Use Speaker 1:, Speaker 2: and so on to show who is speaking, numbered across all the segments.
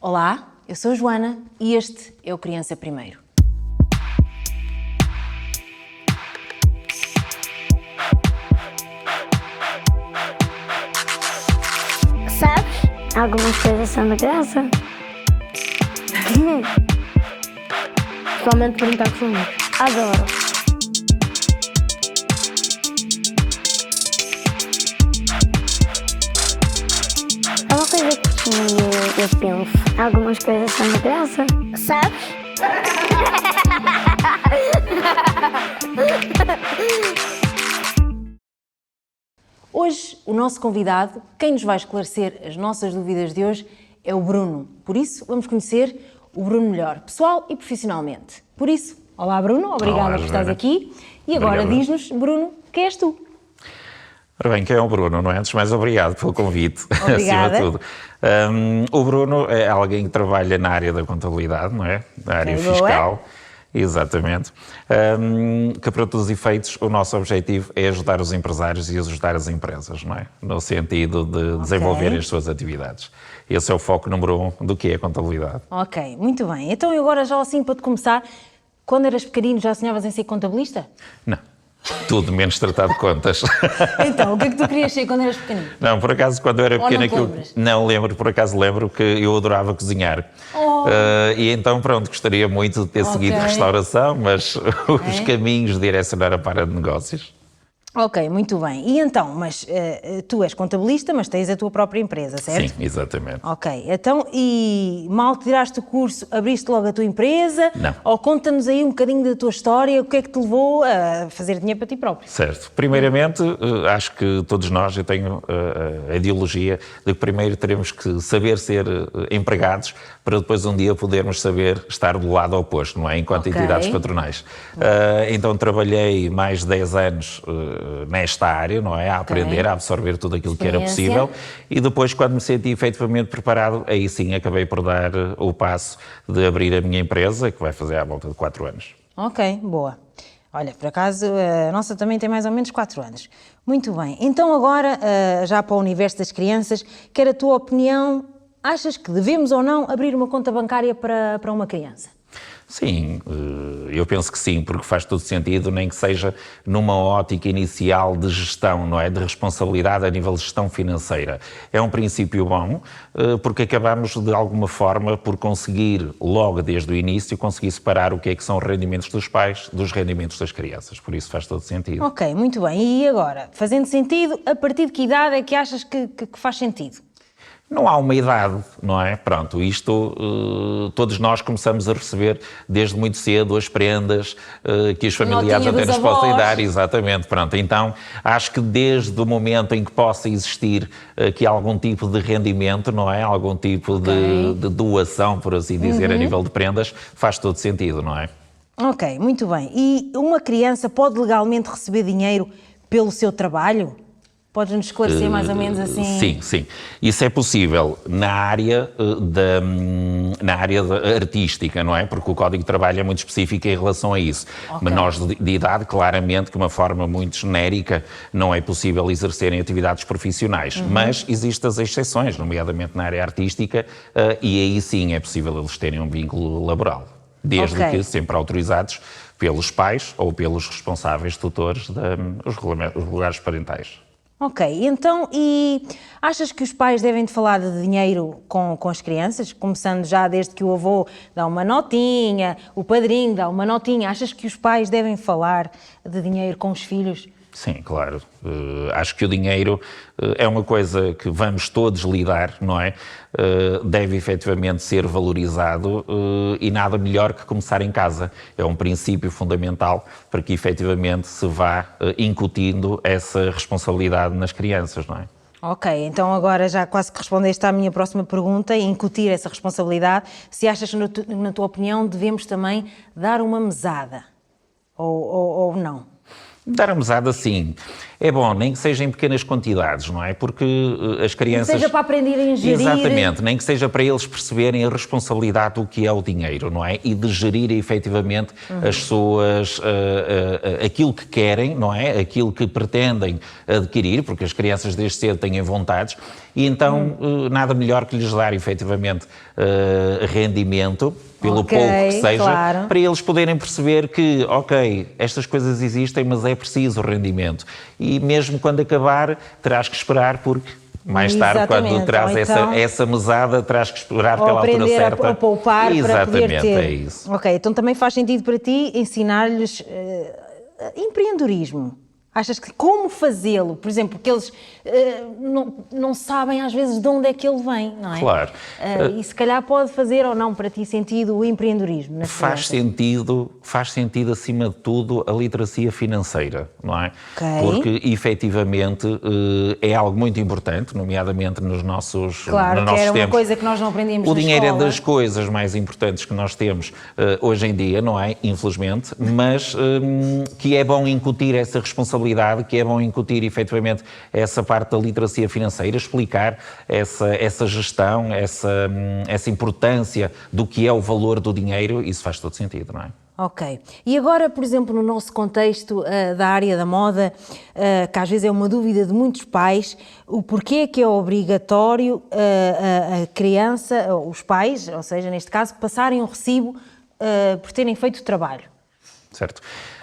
Speaker 1: Olá, eu sou a Joana e este é o Criança Primeiro.
Speaker 2: Sabes? Algumas coisas são de graça.
Speaker 3: Somente brincar com os amigos.
Speaker 2: Adoro. É uma coisa que eu penso. Algumas coisas são de graça. Sabes?
Speaker 1: Hoje, o nosso convidado, quem nos vai esclarecer as nossas dúvidas de hoje, é o Bruno. Por isso, vamos conhecer o Bruno melhor, pessoal e profissionalmente. Por isso, olá Bruno, obrigada
Speaker 4: Olá,
Speaker 1: por estares
Speaker 4: Joana.
Speaker 1: aqui. E agora
Speaker 4: Obrigado.
Speaker 1: diz-nos, Bruno, quem és tu?
Speaker 4: Ora bem, quem é o Bruno, não é? Antes de mais, obrigado pelo convite,
Speaker 1: Obrigada.
Speaker 4: acima de tudo. O Bruno é alguém que trabalha na área da contabilidade, não é? Na área
Speaker 1: Ok, boa.
Speaker 4: fiscal, exatamente. Que para todos os efeitos, o nosso objetivo é ajudar os empresários e ajudar as empresas, não é? No sentido de desenvolver as suas atividades. Esse é o foco número 1 do que é a contabilidade.
Speaker 1: Ok, muito bem. Então agora já assim para te começar, quando eras pequenino já sonhavas em ser contabilista?
Speaker 4: Não, tudo menos tratar de contas.
Speaker 1: Então, o que é que tu querias ser quando eras pequenino?
Speaker 4: Não, por acaso, quando eu era
Speaker 1: Ou
Speaker 4: pequeno,
Speaker 1: não te lembras?
Speaker 4: não lembro, por acaso lembro que eu adorava cozinhar.
Speaker 1: Oh.
Speaker 4: E então, pronto, gostaria muito de ter seguido
Speaker 1: Ok.
Speaker 4: restauração, mas os caminhos direcionaram para de negócios.
Speaker 1: Ok, muito bem. E então, mas tu és contabilista, mas tens a tua própria empresa, certo?
Speaker 4: Sim, exatamente.
Speaker 1: Ok, então, e mal tiraste o curso, abriste logo a tua empresa?
Speaker 4: Não.
Speaker 1: Ou conta-nos aí um bocadinho da tua história, o que é que te levou a fazer dinheiro para ti próprio?
Speaker 4: Certo. Primeiramente, acho que todos nós, eu tenho a ideologia de que primeiro teremos que saber ser empregados para depois um dia podermos saber estar do lado oposto, não é? Enquanto
Speaker 1: Ok.
Speaker 4: entidades patronais. Então trabalhei mais de 10 anos nesta área, não é? A aprender, a absorver tudo aquilo que era
Speaker 1: Experiência.
Speaker 4: possível e depois, quando me senti efetivamente preparado, aí sim acabei por dar o passo de abrir a minha empresa, que vai fazer à volta de 4 anos.
Speaker 1: Ok, boa. Olha, por acaso, a nossa também tem mais ou menos 4 anos. Muito bem. Então agora, já para o universo das crianças, quero a tua opinião. Achas que devemos ou não abrir uma conta bancária para uma criança?
Speaker 4: Sim, eu penso que sim, porque faz todo sentido, nem que seja numa ótica inicial de gestão, não é? De responsabilidade a nível de gestão financeira. É um princípio bom, porque acabamos de alguma forma por conseguir, logo desde o início, conseguir separar o que são os rendimentos dos pais dos rendimentos das crianças. Por isso faz todo sentido.
Speaker 1: Ok, muito bem. E agora, fazendo sentido, a partir de que idade é que achas que faz sentido?
Speaker 4: Não há uma idade, não é? Pronto, isto todos nós começamos a receber desde muito cedo as prendas que os familiares
Speaker 1: Notinha
Speaker 4: até
Speaker 1: dos
Speaker 4: nos podem
Speaker 1: avós.
Speaker 4: dar, exatamente, pronto. Então, acho que desde o momento em que possa existir aqui algum tipo de rendimento, não é? Algum tipo de doação, por assim dizer, a nível de prendas, faz todo sentido, não é?
Speaker 1: Ok, muito bem. E uma criança pode legalmente receber dinheiro pelo seu trabalho? Podes-nos esclarecer mais ou menos assim?
Speaker 4: Sim, sim. Isso é possível na área artística, não é? Porque o Código de Trabalho é muito específico em relação a isso.
Speaker 1: Ok.
Speaker 4: Menores de idade, claramente, que de uma forma muito genérica, não é possível exercerem atividades profissionais. Mas existem as exceções, nomeadamente na área artística, e aí sim é possível eles terem um vínculo laboral. Desde
Speaker 1: Ok.
Speaker 4: que sempre autorizados pelos pais ou pelos responsáveis tutores dos lugares parentais.
Speaker 1: Ok, então, e achas que os pais devem de falar de dinheiro com as crianças? Começando já desde que o avô dá uma notinha, o padrinho dá uma notinha. Achas que os pais devem falar de dinheiro com os filhos?
Speaker 4: Sim, claro. Acho que o dinheiro é uma coisa que vamos todos lidar, não é? Deve efetivamente ser valorizado e nada melhor que começar em casa. É um princípio fundamental para que efetivamente se vá incutindo essa responsabilidade nas crianças, não é?
Speaker 1: Ok, então agora já quase que respondeste à minha próxima pergunta, incutir essa responsabilidade. Se achas que, na tua opinião, devemos também dar uma mesada? Ou não?
Speaker 4: Dar a mesada, sim. é bom, nem que seja em pequenas quantidades, não é? Porque as crianças...
Speaker 1: Nem que seja para aprenderem a gerir...
Speaker 4: Exatamente, nem que seja para eles perceberem a responsabilidade do que é o dinheiro, não é? E de gerir efetivamente as suas... aquilo que querem, não é? Aquilo que pretendem adquirir, porque as crianças desde cedo têm vontades, e então nada melhor que lhes dar efetivamente rendimento, pelo pouco que seja,
Speaker 1: claro,
Speaker 4: para eles poderem perceber que, ok, estas coisas existem, mas é preciso rendimento. E mesmo quando acabar, terás que esperar, porque mais tarde, quando traz
Speaker 1: então,
Speaker 4: essa mesada, terás que esperar pela altura certa.
Speaker 1: Aprender a poupar para poder ter.
Speaker 4: É isso.
Speaker 1: Ok, então também faz sentido para ti ensinar-lhes empreendedorismo. Achas que como fazê-lo? Por exemplo, porque eles não sabem às vezes de onde é que ele vem, não é?
Speaker 4: Claro.
Speaker 1: E se calhar pode fazer ou não para ti sentido o empreendedorismo?
Speaker 4: Faz sentido acima de tudo a literacia financeira, não é?
Speaker 1: Okay.
Speaker 4: Porque efetivamente é algo muito importante, nomeadamente nos nossos
Speaker 1: Claro,
Speaker 4: no
Speaker 1: que era
Speaker 4: tempos.
Speaker 1: Uma coisa que nós não aprendíamos
Speaker 4: O
Speaker 1: na
Speaker 4: dinheiro
Speaker 1: escola.
Speaker 4: É das coisas mais importantes que nós temos hoje em dia, não é? Infelizmente, mas que é bom incutir essa responsabilidade, que é bom incutir efetivamente essa parte da literacia financeira, explicar essa gestão, essa importância do que é o valor do dinheiro, isso faz todo sentido, não é?
Speaker 1: Ok. E agora, por exemplo, no nosso contexto da área da moda, que às vezes é uma dúvida de muitos pais, o porquê que é obrigatório a criança, os pais, ou seja, neste caso, passarem um recibo por terem feito o trabalho?
Speaker 4: Certo.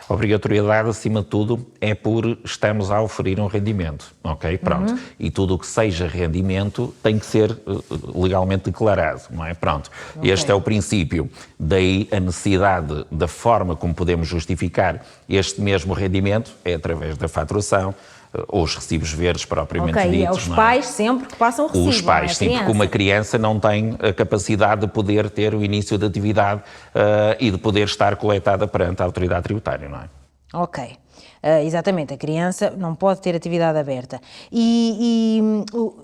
Speaker 4: A obrigatoriedade, acima de tudo, é por estamos a oferir um rendimento, ok? Pronto. E tudo o que seja rendimento tem que ser legalmente declarado, não é? Pronto. Okay. Este é o princípio. Daí a necessidade da forma como podemos justificar este mesmo rendimento é através da faturação, ou os recibos verdes propriamente ditos.
Speaker 1: É os pais sempre que passam o recibo.
Speaker 4: Os pais, sim, porque uma criança não tem a capacidade de poder ter o início da atividade e de poder estar coletada perante a autoridade tributária, não é?
Speaker 1: Ok. Exatamente, a criança não pode ter atividade aberta.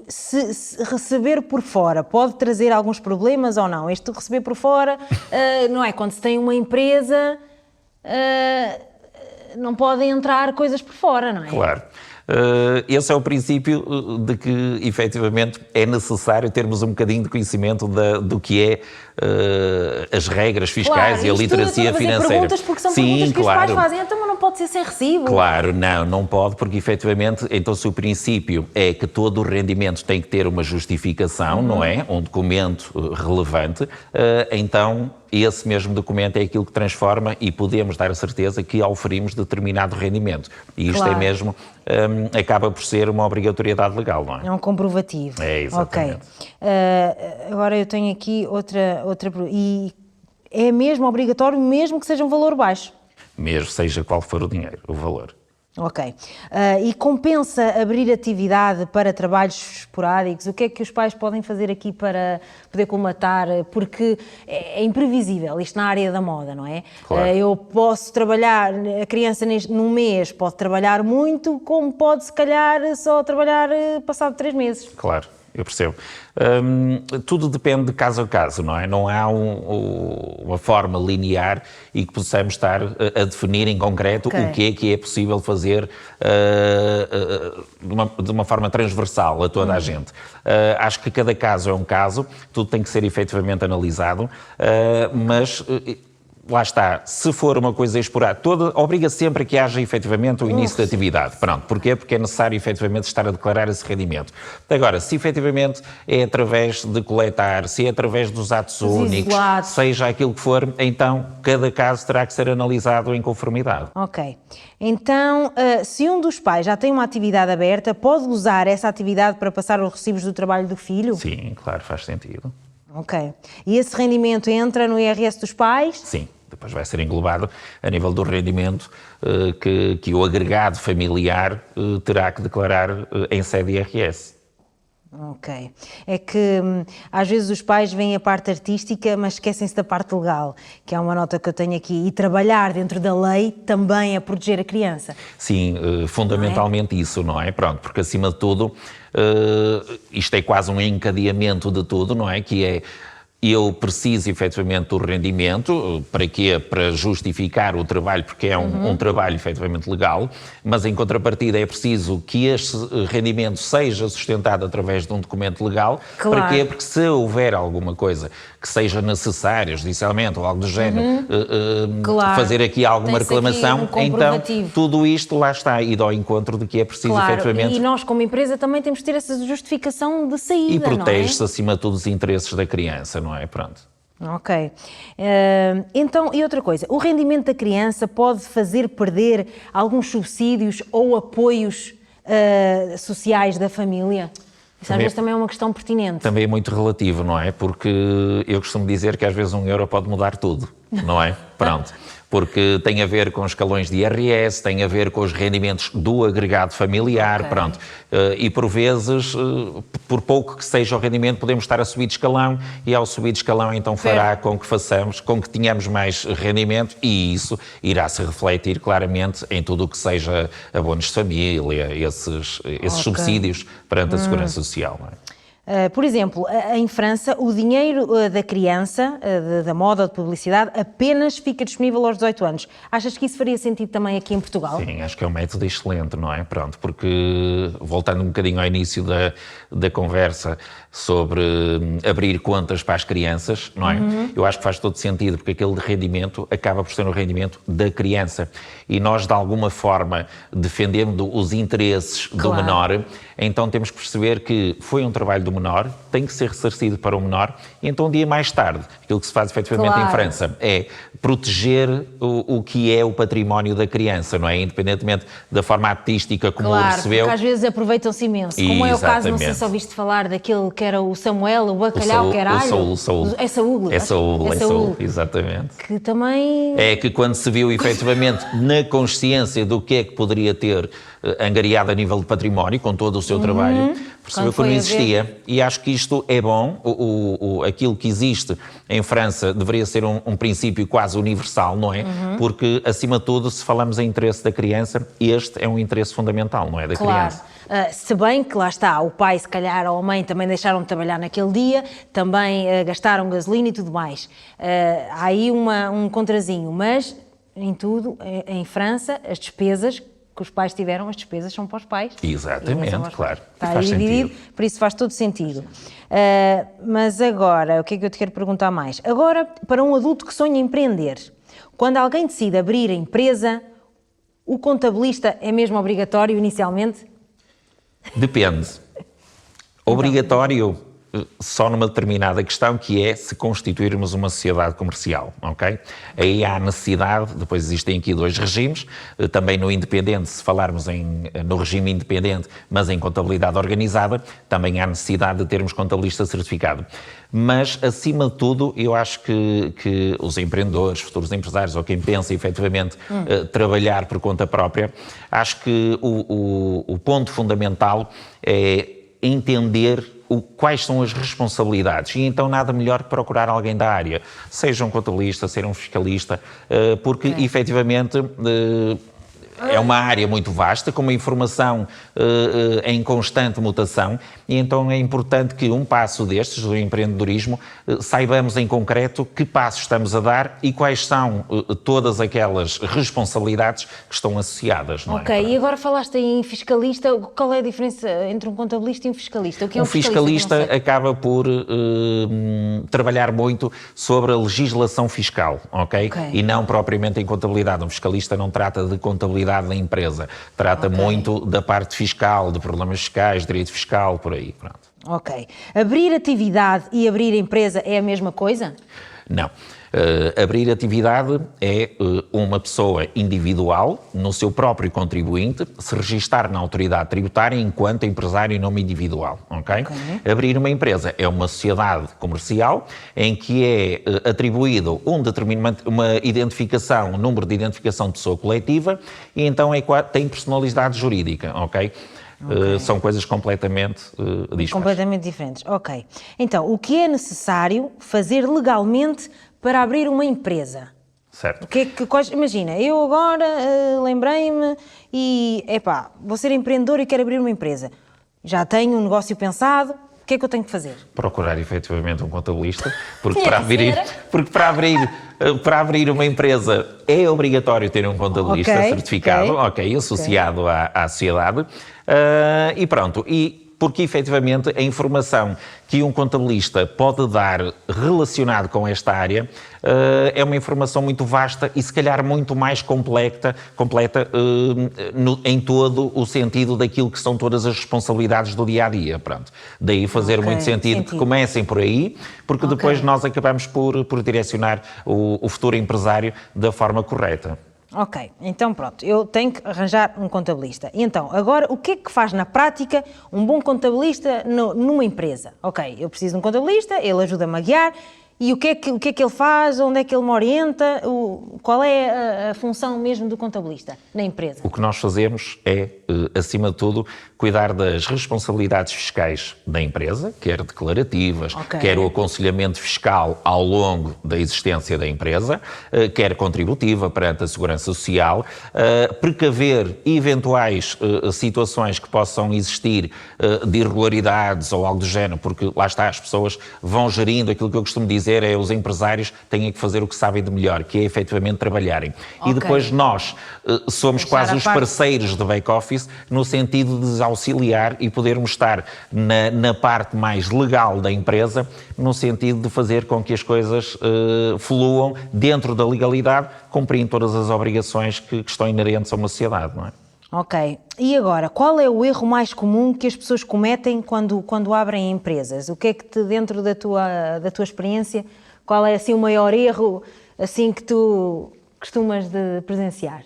Speaker 1: Se receber por fora pode trazer alguns problemas ou não? Este receber por fora, não é? Quando se tem uma empresa, não podem entrar coisas por fora, não é?
Speaker 4: Claro. Esse é o princípio de que, efetivamente, é necessário termos um bocadinho de conhecimento do que é as regras fiscais, claro, e a literacia financeira.
Speaker 1: Perguntas porque são perguntas que os pais fazem, então não pode ser sem recibo.
Speaker 4: Claro, não pode, porque efetivamente, então se o princípio é que todo o rendimento tem que ter uma justificação, não é? Um documento relevante, então esse mesmo documento é aquilo que transforma e podemos dar a certeza que oferimos determinado rendimento. E isto é mesmo, acaba por ser uma obrigatoriedade legal, não é?
Speaker 1: É um comprovativo.
Speaker 4: É, exatamente.
Speaker 1: Ok. Agora eu tenho aqui outra. E é mesmo obrigatório, mesmo que seja um valor baixo?
Speaker 4: Mesmo seja qual for o dinheiro, o valor.
Speaker 1: Ok. E compensa abrir atividade para trabalhos esporádicos? O que é que os pais podem fazer aqui para poder colmatar? Porque é imprevisível isto na área da moda, não é?
Speaker 4: Claro.
Speaker 1: Eu posso trabalhar, a criança num mês pode trabalhar muito, como pode se calhar só trabalhar passado 3 meses.
Speaker 4: Claro. Eu percebo. Tudo depende de caso a caso, não é? Não há uma forma linear e que possamos estar a definir em concreto o que é possível fazer de uma forma transversal a toda a gente. Acho que cada caso é um caso, tudo tem que ser efetivamente analisado, mas... Lá está, se for uma coisa esporádica, obriga sempre a que haja efetivamente o início da atividade. Pronto, porquê? Porque é necessário efetivamente estar a declarar esse rendimento. Agora, se efetivamente é através de coletar, se é através dos atos únicos, seja aquilo que for, então cada caso terá que ser analisado em conformidade.
Speaker 1: Ok. Então, se um dos pais já tem uma atividade aberta, pode usar essa atividade para passar os recibos do trabalho do filho?
Speaker 4: Sim, claro, faz sentido.
Speaker 1: Ok. E esse rendimento entra no IRS dos pais?
Speaker 4: Sim. Depois vai ser englobado a nível do rendimento que o agregado familiar terá que declarar em sede IRS.
Speaker 1: Ok. É que às vezes os pais veem a parte artística, mas esquecem-se da parte legal, que é uma nota que eu tenho aqui. E trabalhar dentro da lei também é proteger a criança.
Speaker 4: Sim, fundamentalmente isso, não é? Pronto, porque acima de tudo, isto é quase um encadeamento de tudo, não é? Que é... eu preciso efetivamente do rendimento. Para quê? Para justificar o trabalho, porque é um trabalho efetivamente legal, mas em contrapartida é preciso que este rendimento seja sustentado através de um documento legal.
Speaker 1: Claro.
Speaker 4: Para quê? Porque se houver alguma coisa que seja necessária, judicialmente ou algo do género,
Speaker 1: Claro.
Speaker 4: fazer aqui alguma
Speaker 1: Tem-se aqui
Speaker 4: reclamação,
Speaker 1: um
Speaker 4: então
Speaker 1: comprovativo.
Speaker 4: tudo isto lá está, ido ao encontro de que é preciso
Speaker 1: Claro,
Speaker 4: efetivamente...
Speaker 1: e nós como empresa também temos de ter essa justificação de saída,
Speaker 4: E
Speaker 1: não é?
Speaker 4: protege-se acima de tudo os interesses da criança, não é? Pronto.
Speaker 1: Ok. Então, e outra coisa, o rendimento da criança pode fazer perder alguns subsídios ou apoios sociais da família? Isso às vezes também é uma questão pertinente.
Speaker 4: Também é muito relativo, não é? Porque eu costumo dizer que às vezes €1 pode mudar tudo, não é? Pronto. Porque tem a ver com escalões de IRS, tem a ver com os rendimentos do agregado familiar,
Speaker 1: Ok.
Speaker 4: pronto. E por vezes, por pouco que seja o rendimento, podemos estar a subir de escalão e ao subir de escalão então fará com que tenhamos mais rendimento e isso irá se refletir claramente em tudo o que seja abonos de família, esses subsídios perante a Segurança Social, não é?
Speaker 1: Por exemplo, em França, o dinheiro da criança, da moda, de publicidade, apenas fica disponível aos 18 anos. Achas que isso faria sentido também aqui em Portugal?
Speaker 4: Sim, acho que é um método excelente, não é? Pronto, porque voltando um bocadinho ao início da conversa sobre abrir contas para as crianças, não é? Eu acho que faz todo sentido, porque aquele rendimento acaba por ser um rendimento da criança e nós, de alguma forma, defendendo os interesses do
Speaker 1: Claro.
Speaker 4: menor, então temos que perceber que foi um trabalho do menor, tem que ser ressarcido para o menor, e então um dia mais tarde, aquilo que se faz efetivamente
Speaker 1: Claro.
Speaker 4: em França é proteger o que é o património da criança, não é? Independentemente da forma artística como o
Speaker 1: Claro,
Speaker 4: recebeu.
Speaker 1: porque às vezes aproveitam-se imenso. Como é o caso, não sei
Speaker 4: Exatamente.
Speaker 1: se ouviste falar daquele que era o Samuel, o bacalhau, que era alho.
Speaker 4: O Saúl.
Speaker 1: É Saúl.
Speaker 4: É Saúl,
Speaker 1: É Saúl.
Speaker 4: exatamente.
Speaker 1: Que também...
Speaker 4: É que quando se viu efetivamente na consciência do que é que poderia ter angariado a nível de património, com todo o seu trabalho, percebeu que não existia. E acho que isto é bom. Aquilo que existe em França deveria ser um princípio quase universal, não é? Porque, acima de tudo, se falamos em interesse da criança, este é um interesse fundamental, não é? Da criança.
Speaker 1: Se bem que lá está, o pai se calhar ou a mãe também deixaram de trabalhar naquele dia, também gastaram gasolina e tudo mais. Há aí um contrazinho, mas em tudo, em França, as despesas que os pais tiveram, as despesas são para os pais.
Speaker 4: Exatamente, claro.
Speaker 1: Está
Speaker 4: Faz
Speaker 1: aí dividido,
Speaker 4: sentido.
Speaker 1: por isso faz todo sentido. Mas agora, o que é que eu te quero perguntar mais? Agora, para um adulto que sonha empreender, quando alguém decide abrir a empresa, o contabilista é mesmo obrigatório inicialmente?
Speaker 4: Depende. Obrigatório só numa determinada questão, que é se constituirmos uma sociedade comercial, ok? Aí há necessidade, depois existem aqui dois regimes, também no independente, se falarmos no regime independente, mas em contabilidade organizada, também há necessidade de termos contabilista certificado. Mas, acima de tudo, eu acho que os empreendedores, futuros empresários, ou quem pensa efetivamente trabalhar por conta própria, acho que o ponto fundamental é entender quais são as responsabilidades, e então nada melhor que procurar alguém da área, seja um contabilista, seja um fiscalista, porque efetivamente é uma área muito vasta, com uma informação em constante mutação, e então é importante que um passo destes, do empreendedorismo, saibamos em concreto que passos estamos a dar e quais são todas aquelas responsabilidades que estão associadas. Não
Speaker 1: Ok,
Speaker 4: é?
Speaker 1: e agora falaste em fiscalista, qual é a diferença entre um contabilista e um fiscalista? O que é um
Speaker 4: fiscalista?
Speaker 1: Eu não sei.
Speaker 4: Acaba por trabalhar muito sobre a legislação fiscal, ok? E não propriamente em contabilidade. Um fiscalista não trata de contabilidade da empresa, trata muito da parte fiscal, de problemas fiscais, direito fiscal, por aí. Pronto.
Speaker 1: Ok. Abrir atividade e abrir empresa é a mesma coisa?
Speaker 4: Não. Abrir atividade é uma pessoa individual, no seu próprio contribuinte, se registar na autoridade tributária enquanto empresário em nome individual, ok? Abrir uma empresa é uma sociedade comercial em que é atribuído uma identificação, um número de identificação de pessoa coletiva, e então tem personalidade jurídica, ok? São coisas completamente dispares.
Speaker 1: Completamente diferentes, ok. Então, o que é necessário fazer legalmente para abrir uma empresa?
Speaker 4: Certo.
Speaker 1: Imagina, eu agora lembrei-me e, vou ser empreendedor e quero abrir uma empresa. Já tenho um negócio pensado, O que é que eu tenho que fazer?
Speaker 4: Procurar efetivamente um contabilista, porque para abrir uma empresa é obrigatório ter um contabilista certificado, associado à sociedade, e pronto. Porque, efetivamente, a informação que um contabilista pode dar relacionado com esta área é uma informação muito vasta e, se calhar, muito mais completa em todo o sentido daquilo que são todas as responsabilidades do dia-a-dia. Pronto. Daí fazer muito sentido que comecem por aí, porque depois nós acabamos por direcionar o futuro empresário da forma correta.
Speaker 1: Ok, então pronto, eu tenho que arranjar um contabilista. E então, agora, o que é que faz na prática um bom contabilista numa empresa? Ok, eu preciso de um contabilista, ele ajuda-me a guiar, e o que é que ele faz, onde é que ele me orienta, qual é a função mesmo do contabilista na empresa?
Speaker 4: O que nós fazemos é, acima de tudo, cuidar das responsabilidades fiscais da empresa, quer declarativas, quer o aconselhamento fiscal ao longo da existência da empresa, quer contributiva perante a Segurança Social, precaver eventuais situações que possam existir de irregularidades ou algo do género, porque lá está, as pessoas vão gerindo aquilo que eu costumo dizer, os empresários têm que fazer o que sabem de melhor, que é efetivamente trabalharem. E depois nós somos quase os parceiros de back-office, no sentido de auxiliar e podermos estar na parte mais legal da empresa, no sentido de fazer com que as coisas fluam dentro da legalidade, cumprindo todas as obrigações que estão inerentes a uma sociedade, não é?
Speaker 1: Ok. E agora, qual é o erro mais comum que as pessoas cometem quando abrem empresas? O que é que dentro da tua experiência, qual é assim o maior erro assim que tu costumas de presenciar?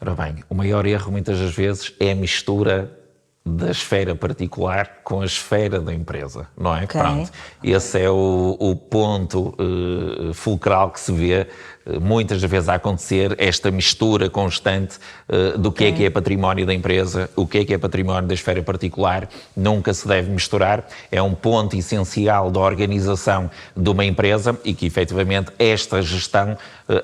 Speaker 4: Ora bem, o maior erro muitas das vezes é a mistura da esfera particular com a esfera da empresa, não é? Pronto. Esse é o ponto fulcral que se vê muitas vezes a acontecer, esta mistura constante do que é património da empresa, o que é património da esfera particular, nunca se deve misturar, é um ponto essencial da organização de uma empresa e que efetivamente esta gestão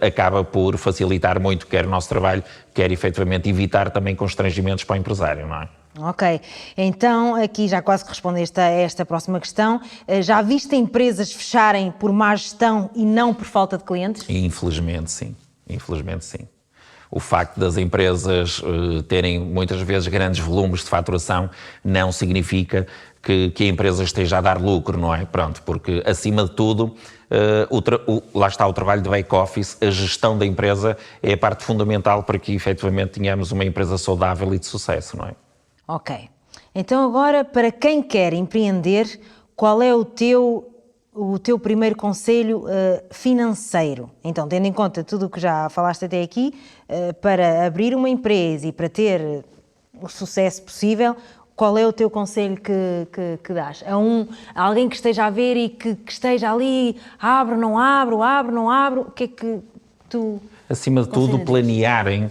Speaker 4: acaba por facilitar muito quer o nosso trabalho, quer efetivamente evitar também constrangimentos para o empresário, não é?
Speaker 1: Ok, então aqui já quase que respondeste a esta próxima questão. Já viste empresas fecharem por má gestão e não por falta de clientes?
Speaker 4: Infelizmente sim, infelizmente sim. O facto das empresas terem muitas vezes grandes volumes de faturação não significa que a empresa esteja a dar lucro, não é? Pronto, porque acima de tudo, lá está o trabalho de back-office, a gestão da empresa é a parte fundamental para que efetivamente tenhamos uma empresa saudável e de sucesso, não é?
Speaker 1: Ok. Então agora, para quem quer empreender, qual é o teu primeiro conselho financeiro? Então, tendo em conta tudo o que já falaste até aqui, para abrir uma empresa e para ter o sucesso possível, qual é o teu conselho que dás? A alguém que esteja a ver e que esteja ali, abro, não abro, o que é que tu...
Speaker 4: Acima de tudo, planearem,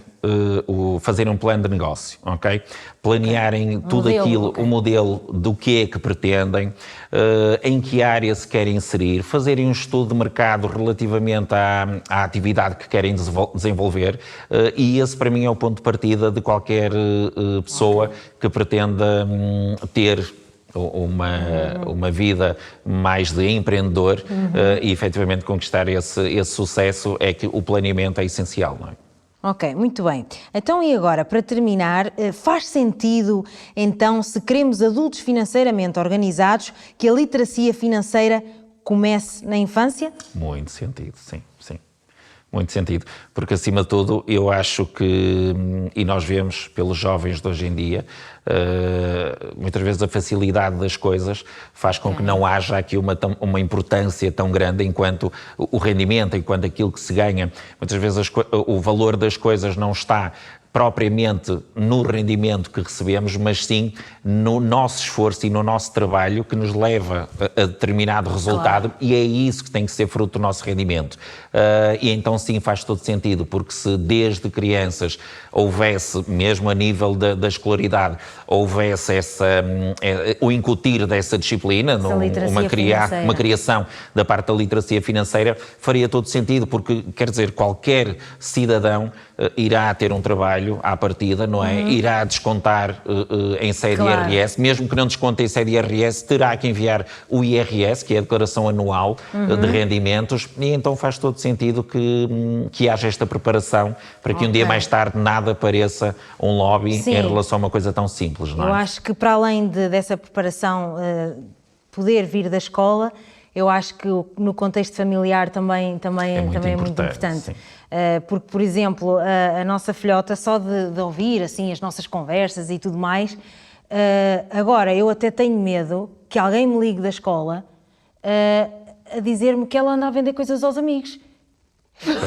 Speaker 4: fazerem um plano de negócio, ok? Planearem tudo aquilo, o modelo do que é que pretendem, em que área se querem inserir, fazerem um estudo de mercado relativamente à atividade que querem desenvolver, e esse para mim é o ponto de partida de qualquer pessoa que pretenda ter uma vida mais de empreendedor e efetivamente conquistar esse sucesso, é que o planeamento é essencial, não é?
Speaker 1: Ok, muito bem. Então e agora, para terminar, faz sentido então, se queremos adultos financeiramente organizados, que a literacia financeira comece na infância?
Speaker 4: Muito sentido, sim. Muito sentido, porque acima de tudo eu acho que, e nós vemos pelos jovens de hoje em dia, muitas vezes a facilidade das coisas faz com que não haja aqui uma importância tão grande enquanto o rendimento, enquanto aquilo que se ganha. Muitas vezes o valor das coisas não está propriamente no rendimento que recebemos, mas sim no nosso esforço e no nosso trabalho que nos leva a determinado resultado, e é isso que tem que ser fruto do nosso rendimento. E então sim faz todo sentido, porque se desde crianças houvesse, mesmo a nível da escolaridade, houvesse o incutir dessa disciplina, uma criação da parte da literacia financeira, faria todo sentido, porque quer dizer, qualquer cidadão irá ter um trabalho à partida, não é? Irá descontar em sede
Speaker 1: Claro.
Speaker 4: IRS, mesmo que não desconte em sede IRS, terá que enviar o IRS, que é a declaração anual de rendimentos, e então faz todo sentido que haja esta preparação para que um dia mais tarde nada pareça um lobby
Speaker 1: Sim.
Speaker 4: em relação a uma coisa tão simples, não é?
Speaker 1: Eu acho que para além dessa preparação poder vir da escola, eu acho que no contexto familiar também é muito importante.
Speaker 4: Sim.
Speaker 1: Porque, por exemplo, a nossa filhota, só de ouvir assim, as nossas conversas e tudo mais, agora eu até tenho medo que alguém me ligue da escola a dizer-me que ela anda a vender coisas aos amigos.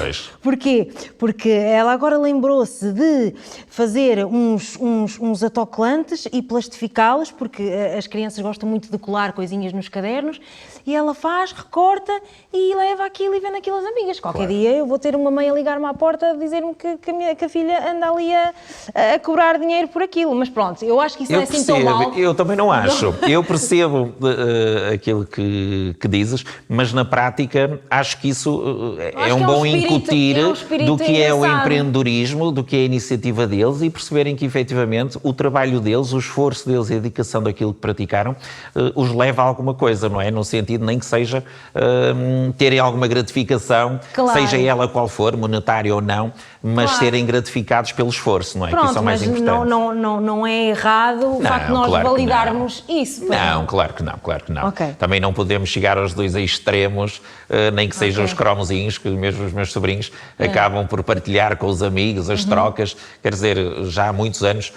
Speaker 4: Pois.
Speaker 1: Porquê? Porque ela agora lembrou-se de fazer uns autocolantes e plastificá-los, porque as crianças gostam muito de colar coisinhas nos cadernos, e ela faz, recorta e leva aquilo e vende aquilo às amigas. Qualquer dia eu vou ter uma mãe a ligar-me à porta a dizer-me que a filha anda ali a cobrar dinheiro por aquilo. Mas pronto, eu acho que isso não é assim tão mal.
Speaker 4: Eu também não acho. Eu percebo aquilo que dizes, mas na prática acho que isso é um bom incutir do que é o empreendedorismo, do que é a iniciativa deles e perceberem que efetivamente o trabalho deles, o esforço deles e a dedicação daquilo que praticaram os leva a alguma coisa, não é? No sentido nem que seja terem alguma gratificação,
Speaker 1: Claro.
Speaker 4: seja ela qual for, monetária ou não, mas
Speaker 1: Claro.
Speaker 4: serem gratificados pelo esforço, não é?
Speaker 1: Pronto,
Speaker 4: que isso é o mais
Speaker 1: mas
Speaker 4: importante.
Speaker 1: não é errado o facto de nós
Speaker 4: claro que
Speaker 1: validarmos isso. pois
Speaker 4: Não, claro que não, claro que não.
Speaker 1: Ok.
Speaker 4: Também não podemos chegar aos dois extremos, nem que sejam
Speaker 1: Ok.
Speaker 4: os cromozinhos, que mesmo os meus sobrinhos acabam por partilhar com os amigos as trocas. Quer dizer, já há muitos anos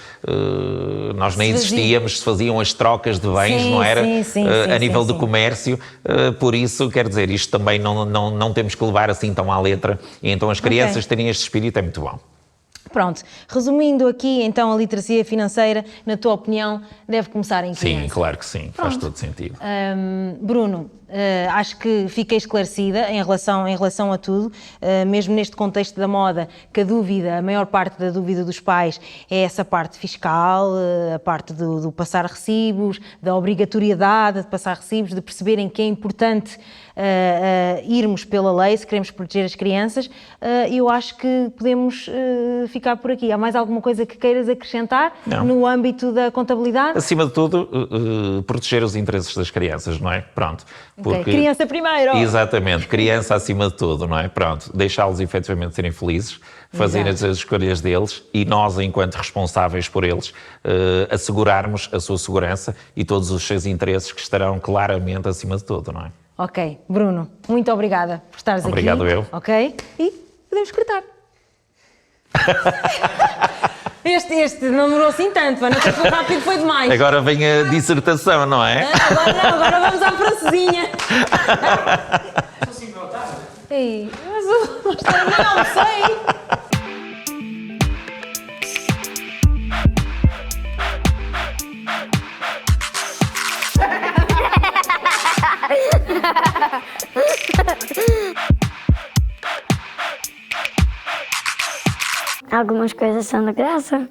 Speaker 4: nós nem existíamos, se faziam as trocas de bens,
Speaker 1: Sim,
Speaker 4: não era?
Speaker 1: sim,
Speaker 4: A nível
Speaker 1: sim.
Speaker 4: do comércio, por isso, quer dizer, isto também não temos que levar assim tão à letra. E então as crianças terem este espírito é muito bom.
Speaker 1: Pronto, resumindo aqui, então, a literacia financeira, na tua opinião, deve começar em criança?
Speaker 4: Sim, claro que sim, faz todo sentido.
Speaker 1: Bruno, acho que fiquei esclarecida em relação a tudo, mesmo neste contexto da moda, que a maior parte da dúvida dos pais é essa parte fiscal, a parte do passar recibos, da obrigatoriedade de passar recibos, de perceberem que é importante irmos pela lei se queremos proteger as crianças. Eu acho que podemos ficar por aqui. Há mais alguma coisa que queiras acrescentar
Speaker 4: Não.
Speaker 1: no âmbito da contabilidade?
Speaker 4: Acima de tudo, proteger os interesses das crianças, não é? Pronto.
Speaker 1: Ok, criança primeiro!
Speaker 4: Exatamente, criança acima de tudo, não é? Pronto, deixá-los efetivamente serem felizes, fazerem as escolhas deles e nós, enquanto responsáveis por eles, assegurarmos a sua segurança e todos os seus interesses que estarão claramente acima de tudo, não é?
Speaker 1: Ok, Bruno, muito obrigada por estares aqui.
Speaker 4: Obrigado eu.
Speaker 1: Ok? E podemos cortar. Este não demorou assim tanto, mas não foi rápido, foi demais.
Speaker 4: Agora vem a dissertação, não é?
Speaker 1: Agora vamos à francesinha. Ei, mas não sei.
Speaker 2: Algumas coisas são de graça.